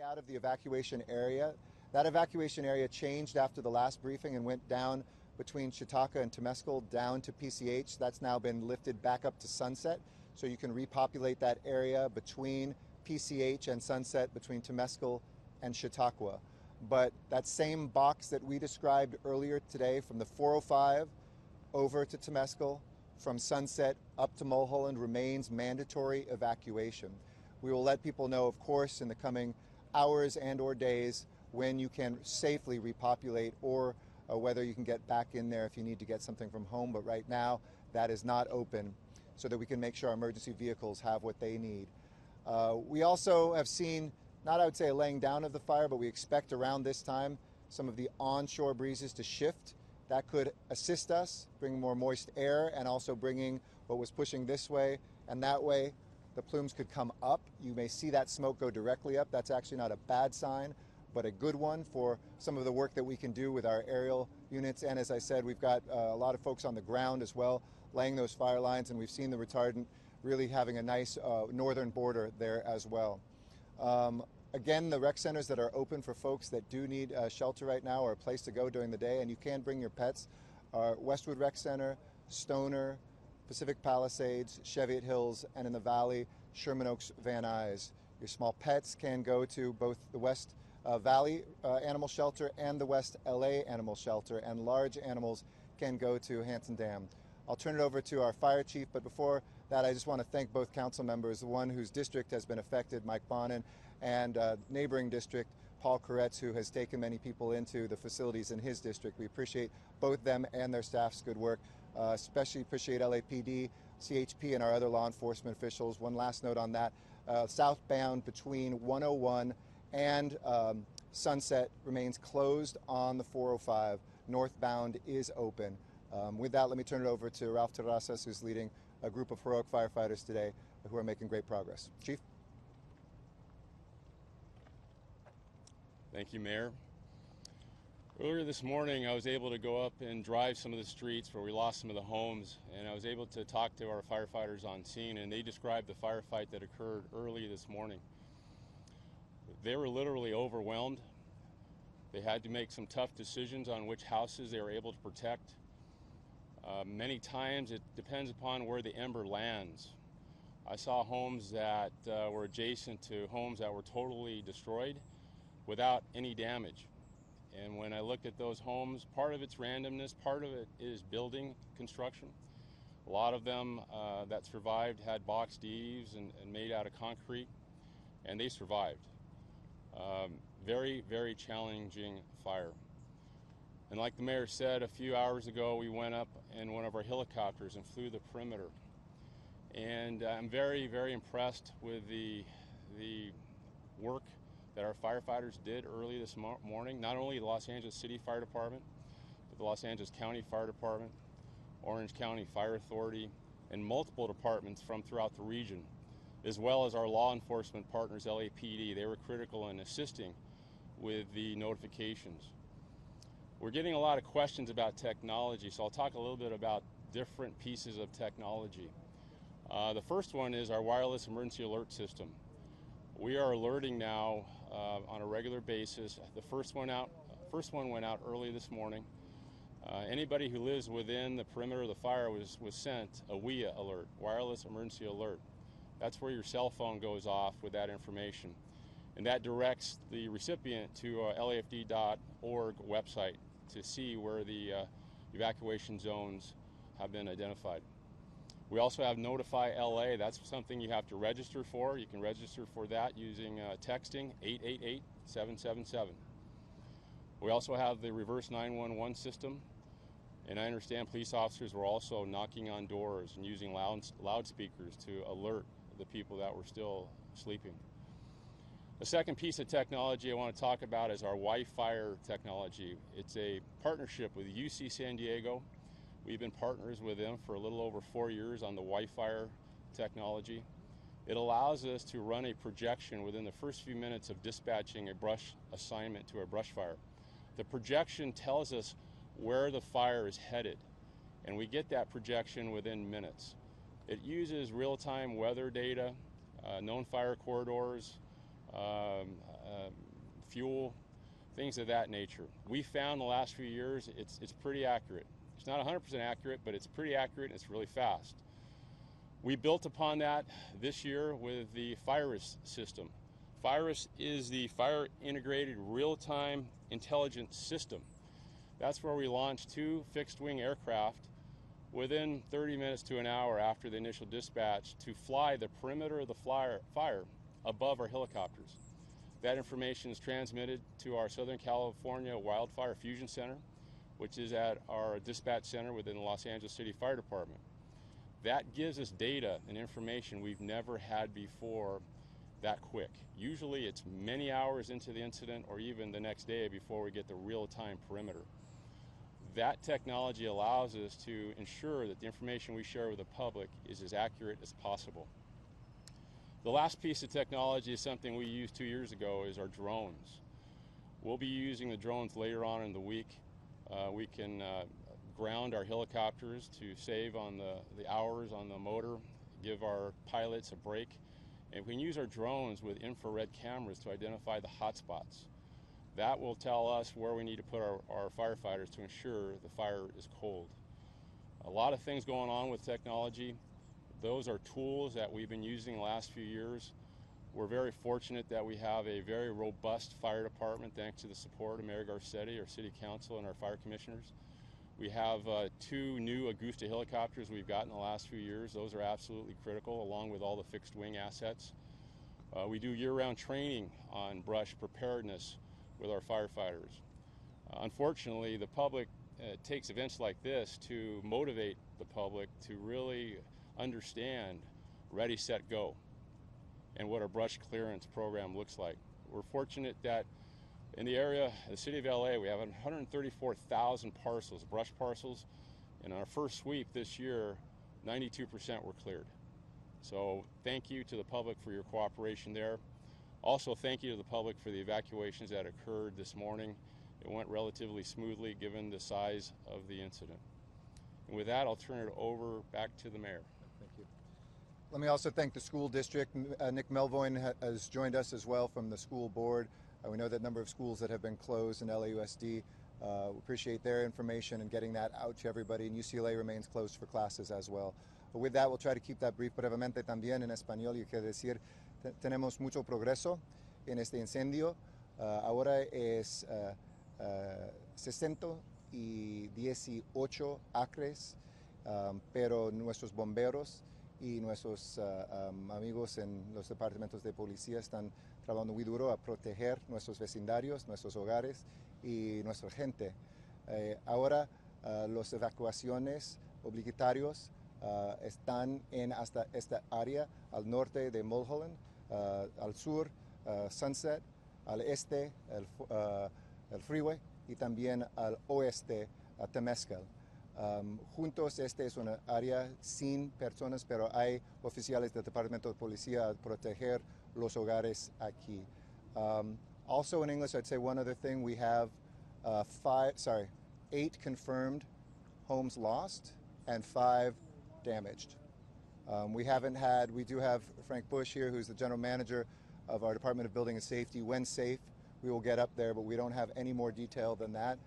Out of the evacuation area. That evacuation area changed after the last briefing and went down between Chautauqua and Temescal down to PCH. That's now been lifted back up to Sunset, so you can repopulate that area between PCH and Sunset, between Temescal and Chautauqua. But that same box that we described earlier today, from the 405 over to Temescal, from Sunset up to Mulholland, remains mandatory evacuation. We will let people know, of course, in the coming hours and or days when you can safely repopulate, or whether you can get back in there if you need to get something from home. But right now, that is not open, so that we can make sure our emergency vehicles have what they need. We also have seen, not I would say a laying down of the fire, but we expect around this time some of the onshore breezes to shift. That could assist us, bring more moist air, and also bringing what was pushing this way and that way. The plumes could come up. You may see that smoke go directly up. That's actually not a bad sign, but a good one for some of the work that we can do with our aerial units. And as I said, we've got a lot of folks on the ground as well, laying those fire lines, and we've seen the retardant really having a nice northern border there as well. Again, the rec centers that are open for folks that do need shelter right now, or a place to go during the day, and you can bring your pets, are Westwood Rec Center, Stoner, Pacific Palisades, Cheviot Hills, and in the Valley, Sherman Oaks, Van Nuys. Your small pets can go to both the West Valley Animal Shelter and the West LA Animal Shelter, and large animals can go to Hanson Dam. I'll turn it over to our fire chief, but before that, I just want to thank both council members, the one whose district has been affected, Mike Bonin, and neighboring district, Paul Koretz, who has taken many people into the facilities in his district. We appreciate both them and their staff's good work. Especially appreciate LAPD, CHP, and our other law enforcement officials. One last note on that, southbound between 101 and Sunset remains closed on the 405. Northbound is open. With that, let me turn it over to Ralph Terrazas, who's leading a group of heroic firefighters today who are making great progress. Chief? Thank you, Mayor. Earlier this morning, I was able to go up and drive some of the streets where we lost some of the homes, and I was able to talk to our firefighters on scene, and they described the firefight that occurred early this morning. They were literally overwhelmed. They had to make some tough decisions on which houses they were able to protect. Many times it depends upon where the ember lands. I saw homes that were adjacent to homes that were totally destroyed without any damage. And when I looked at those homes, part of it's randomness, part of it is building construction. A lot of them that survived had boxed eaves and made out of concrete, and they survived. Very, very challenging fire. And like the mayor said, a few hours ago, we went up in one of our helicopters and flew the perimeter. And I'm very, very impressed with the work that our firefighters did early this morning. Not only the Los Angeles City Fire Department, but the Los Angeles County Fire Department, Orange County Fire Authority, and multiple departments from throughout the region, as well as our law enforcement partners, LAPD. They were critical in assisting with the notifications. We're getting a lot of questions about technology, so I'll talk a little bit about different pieces of technology. The first one is our wireless emergency alert system. We are alerting now on a regular basis. The first one went out early this morning. Anybody who lives within the perimeter of the fire was sent a WEA alert, wireless emergency alert. That's where your cell phone goes off with that information. And that directs the recipient to LAFD.org website to see where the evacuation zones have been identified. We also have Notify LA. That's something you have to register for. You can register for that using texting 888-777. We also have the reverse 911 system, and I understand police officers were also knocking on doors and using loudspeakers to alert the people that were still sleeping. The second piece of technology I want to talk about is our Wildfire technology. It's a partnership with UC San Diego. We've been partners with them for a little over 4 years on the Wildfire technology. It allows us to run a projection within the first few minutes of dispatching a brush assignment to a brush fire. The projection tells us where the fire is headed, and we get that projection within minutes. It uses real-time weather data, known fire corridors, fuel, things of that nature. We found the last few years it's pretty accurate. It's not 100% accurate, but it's pretty accurate and it's really fast. We built upon that this year with the FIRUS system. FIRUS is the Fire Integrated Real-Time Intelligence System. That's where we launched 2 fixed-wing aircraft within 30 minutes to an hour after the initial dispatch to fly the perimeter of the fire above our helicopters. That information is transmitted to our Southern California Wildfire Fusion Center, which is at our dispatch center within the Los Angeles City Fire Department. That gives us data and information we've never had before that quick. Usually it's many hours into the incident or even the next day before we get the real-time perimeter. That technology allows us to ensure that the information we share with the public is as accurate as possible. The last piece of technology is something we used 2 years ago, is our drones. We'll be using the drones later on in the week. We can ground our helicopters to save on the hours on the motor, give our pilots a break, and we can use our drones with infrared cameras to identify the hot spots. That will tell us where we need to put our firefighters to ensure the fire is cold. A lot of things going on with technology. Those are tools that we've been using the last few years. We're very fortunate that we have a very robust fire department thanks to the support of Mayor Garcetti, our city council, and our fire commissioners. We have 2 new Augusta helicopters we've gotten in the last few years. Those are absolutely critical, along with all the fixed wing assets. We do year-round training on brush preparedness with our firefighters. Unfortunately, the public takes events like this to motivate the public to really understand Ready, Set, Go and what our brush clearance program looks like. We're fortunate that in the area, the city of LA, we have 134,000 parcels, brush parcels, and on our first sweep this year, 92% were cleared. So thank you to the public for your cooperation there. Also, thank you to the public for the evacuations that occurred this morning. It went relatively smoothly given the size of the incident. And with that, I'll turn it over back to the mayor. Thank you. Let me also thank the school district. Nick Melvoin has joined us as well from the school board. We know that number of schools that have been closed in LAUSD. We appreciate their information and getting that out to everybody, and UCLA remains closed for classes as well. But with that, we'll try to keep that brief brevemente también en español. Y quiero decir, tenemos mucho progreso en este incendio. Ahora es 618 acres, pero nuestros bomberos y nuestros amigos en los departamentos de policía están trabajando muy duro a proteger nuestros vecindarios, nuestros hogares y nuestra gente. Ahora las evacuaciones obligatorias están en hasta esta área, al norte de Mulholland, al sur Sunset, al este el freeway y también al oeste Temescal. Juntos este es una área sin personas, pero hay oficiales del Departamento de Policía a proteger los hogares aquí. Also in English, I'd say one other thing. We have 8 confirmed homes lost and 5 damaged. We do have Frank Bush here, who's the general manager of our Department of Building and Safety. When safe, we will get up there, but we don't have any more detail than that.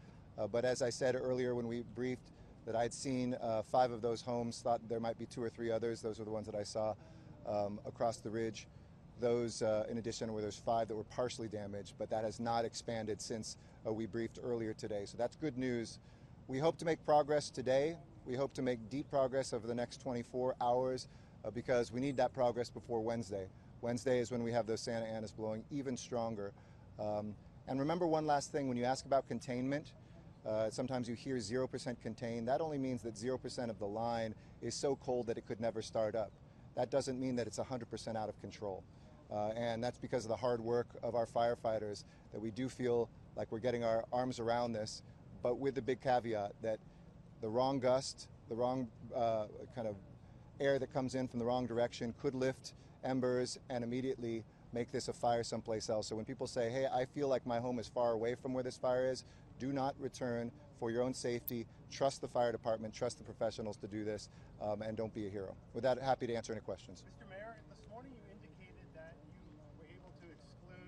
But as I said earlier when we briefed, that I'd seen 5 of those homes, thought there might be 2 or 3 others. Those are the ones that I saw across the ridge. Those, in addition, where there's 5 that were partially damaged, but that has not expanded since we briefed earlier today. So that's good news. We hope to make progress today. We hope to make deep progress over the next 24 hours because we need that progress before Wednesday. Wednesday is when we have those Santa Anas blowing even stronger. And remember one last thing, when you ask about containment, sometimes you hear 0% contained. That only means that 0% of the line is so cold that it could never start up. That doesn't mean that it's 100% out of control. And that's because of the hard work of our firefighters that we do feel like we're getting our arms around this, but with the big caveat that the wrong gust, the wrong kind of air that comes in from the wrong direction could lift embers and immediately make this a fire someplace else. So when people say, hey, I feel like my home is far away from where this fire is, do not return for your own safety. Trust the fire department, trust the professionals to do this, and don't be a hero. With that, happy to answer any questions. Mr. Mayor, this morning you indicated that you were able to exclude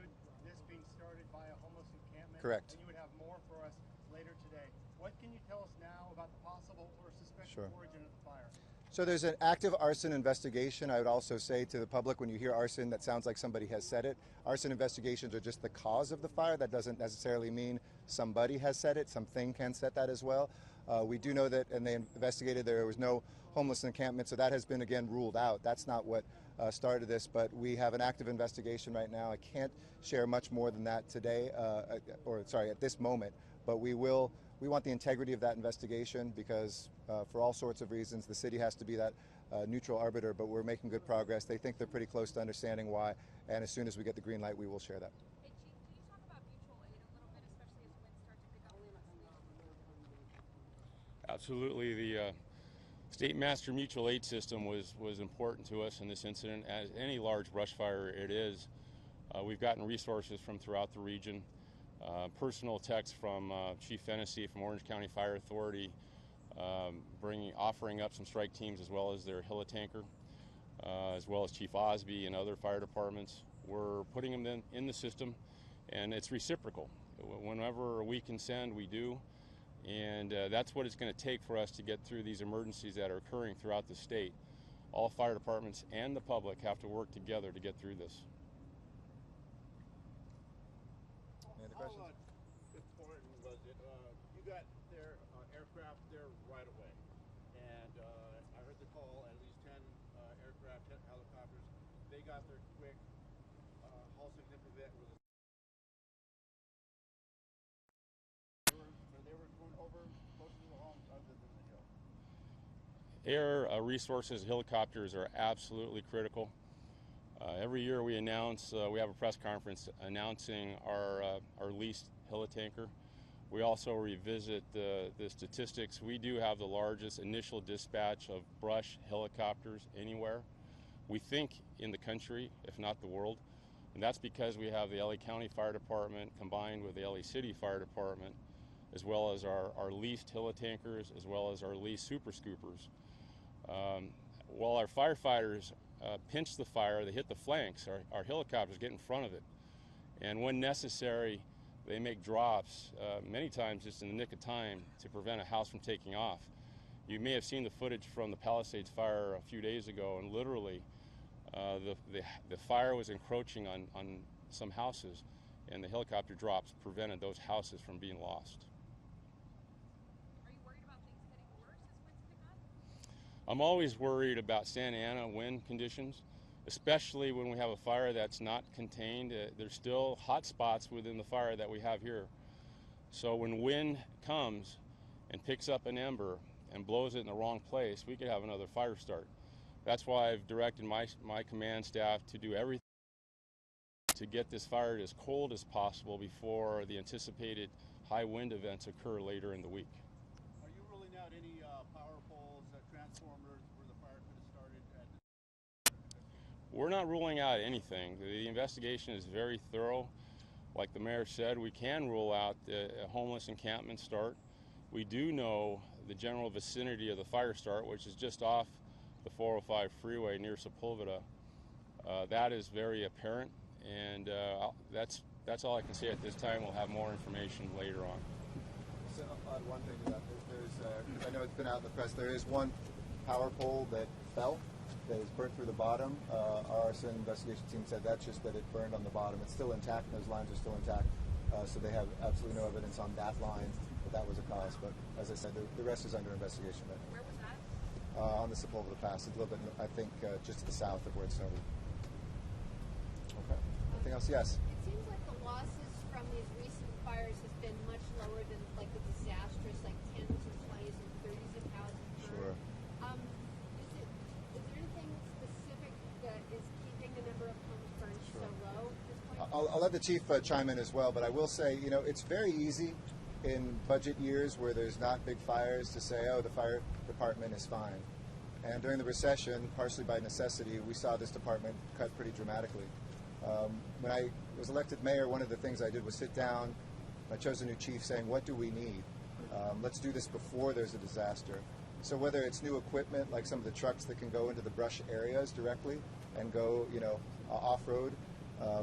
Correct. And you would have more for us later today. What can you tell us now about the possible or suspected origin of the fire? So there's an active arson investigation. I would also say to the public, when you hear arson, that sounds like somebody has said it. Arson investigations are just the cause of the fire. That doesn't necessarily mean somebody has said it. Something can set that as well. We do know that, and they investigated, there was no homeless encampment, so that has been again ruled out. That's not what started this, but we have an active investigation right now. I can't share much more than that today, at this moment, but we want the integrity of that investigation because for all sorts of reasons, the city has to be that neutral arbiter, but we're making good progress. They think they're pretty close to understanding why, and as soon as we get the green light, we will share that. Hey, Chief, can you talk about mutual aid a little bit, especially as winds start to pick up next week? Absolutely. The State Master Mutual Aid System was important to us in this incident. As any large brush fire it is, we've gotten resources from throughout the region. Personal text from Chief Fennessy from Orange County Fire Authority, offering up some strike teams as well as their helitanker, as well as Chief Osby and other fire departments. We're putting them in the system, and it's reciprocal. Whenever we can send, we do, and that's what it's going to take for us to get through these emergencies that are occurring throughout the state. All fire departments and the public have to work together to get through this. How important was it? You got their aircraft there right away, and I heard the call, at least 10 aircraft, 10 helicopters. They got there quick. How significant was it? They were going over close to the homes other than the hill. Air resources, helicopters are absolutely critical. Every year we announce, we have a press conference announcing our leased helitanker. We also revisit the statistics. We do have the largest initial dispatch of brush helicopters anywhere, we think, in the country, if not the world. And that's because we have the LA County Fire Department combined with the LA City Fire Department, as well as our leased helitankers, as well as our leased super scoopers. While our firefighters pinch the fire, they hit the flanks, our helicopters get in front of it. And when necessary, they make drops, many times just in the nick of time, to prevent a house from taking off. You may have seen the footage from the Palisades fire a few days ago, and literally the fire was encroaching on some houses, and the helicopter drops prevented those houses from being lost. Are you worried about things getting worse as winds pick up? I'm always worried about Santa Ana wind conditions, especially when we have a fire that's not contained. There's still hot spots within the fire that we have here. So when wind comes and picks up an ember and blows it in the wrong place, we could have another fire start. That's why I've directed my command staff to do everything to get this fire as cold as possible before the anticipated high wind events occur later in the week. Are you ruling out any power poles, transformers where the fire could have started at this? We're not ruling out anything. The investigation is very thorough. Like the mayor said, we can rule out a homeless encampment start. We do know the general vicinity of the fire start, which is just off the 405 freeway near Sepulveda. That is very apparent, and that's all I can say at this time. We'll have more information later on. So I'll add one thing to that. I know it's been out in the press, there is one power pole that fell, that is burnt through the bottom. Our arson investigation team said that's just that it burned on the bottom. It's still intact, and those lines are still intact, so they have absolutely no evidence on that line that that was a cause. But as I said, the rest is under investigation right now. Where was that? On the Sepulveda Pass, a little bit, I think, just to the south of where it started. Okay. Anything else? Yes. It seems like the losses from these recent fires has been much lower than like the disastrous, like 10s and 20s and 30s of thousands. Sure. Is there anything specific that is keeping the number of homes burned so low at this point? I'll let the chief chime in as well, but I will say, it's very easy in budget years where there's not big fires to say, oh, the fire department is fine. And during the recession, partially by necessity, we saw this department cut pretty dramatically. When I was elected mayor, one of the things I did was sit down. I chose a new chief saying, what do we need? Let's do this before there's a disaster. So whether it's new equipment, like some of the trucks that can go into the brush areas directly and go, off-road,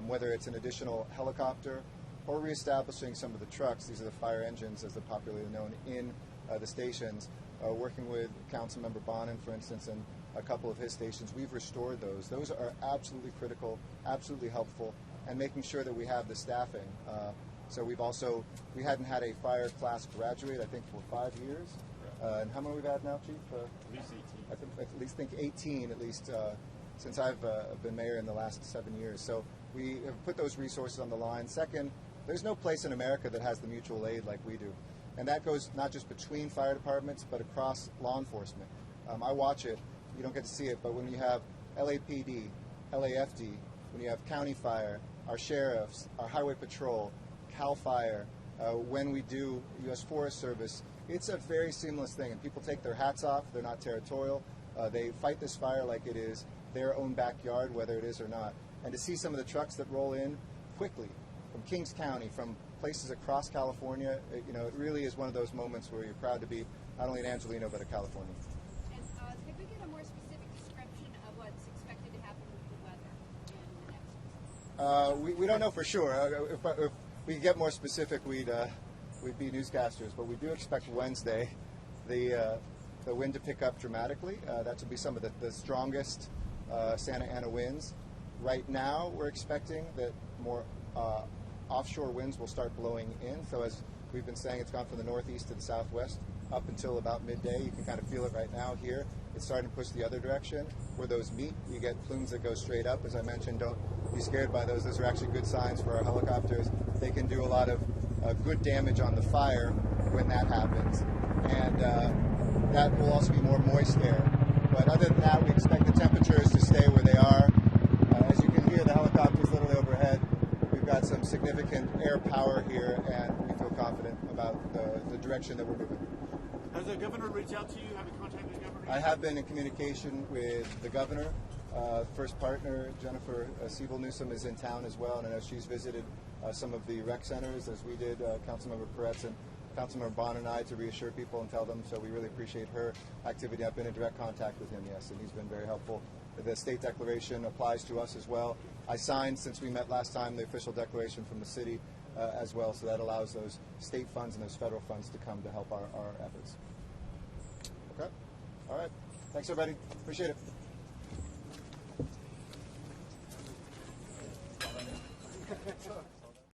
whether it's an additional helicopter, or reestablishing some of the trucks. These are the fire engines, as they're popularly known, in the stations. Working with Councilmember Bonin, for instance, and a couple of his stations, we've restored those. Those are absolutely critical, absolutely helpful, and making sure that we have the staffing. So we hadn't had a fire class graduate, I think, for 5 years. And how many we've had now, Chief? At least 18. I think 18, at least, since I've been mayor in the last 7 years. So we have put those resources on the line. Second, there's no place in America that has the mutual aid like we do. And that goes not just between fire departments, but across law enforcement. I watch it. You don't get to see it, but when you have LAPD, LAFD, when you have county fire, our sheriffs, our highway patrol, CAL FIRE, when we do U.S. Forest Service, it's a very seamless thing, and people take their hats off. They're not territorial. They fight this fire like it is their own backyard, whether it is or not. And to see some of the trucks that roll in quickly from Kings County, from places across California, it really is one of those moments where you're proud to be not only an Angelino, but a Californian. And could we get a more specific description of what's expected to happen with the weather in the next? We don't know for sure. If we could get more specific, we'd be newscasters. But we do expect Wednesday the wind to pick up dramatically. That will be some of the strongest Santa Ana winds. Right now, we're expecting that more offshore winds will start blowing in. So as we've been saying, it's gone from the northeast to the southwest up until about midday. You can kind of feel it right now here. It's starting to push the other direction. Where those meet, you get plumes that go straight up. As I mentioned, don't be scared by those. Those are actually good signs for our helicopters. They can do a lot of good damage on the fire when that happens. And that will also be more moist air. But other than that, we expect the temperatures to stay where they are. As you can hear, the helicopters literally overhead. We've got some significant air power here, and we feel confident about the direction that we're moving. Has the governor reached out to you? Have you contacted the governor? I have been in communication with the governor. First partner, Jennifer Siebel Newsom, is in town as well, and I know she's visited some of the rec centers, as we did, Councilmember Peretz and Councilmember Bond and I, to reassure people and tell them. So we really appreciate her activity. I've been in direct contact with him, yes, and he's been very helpful. The state declaration applies to us as well. I signed, since we met last time, the official declaration from the city as well, so that allows those state funds and those federal funds to come to help our efforts. Okay? All right. Thanks, everybody. Appreciate it.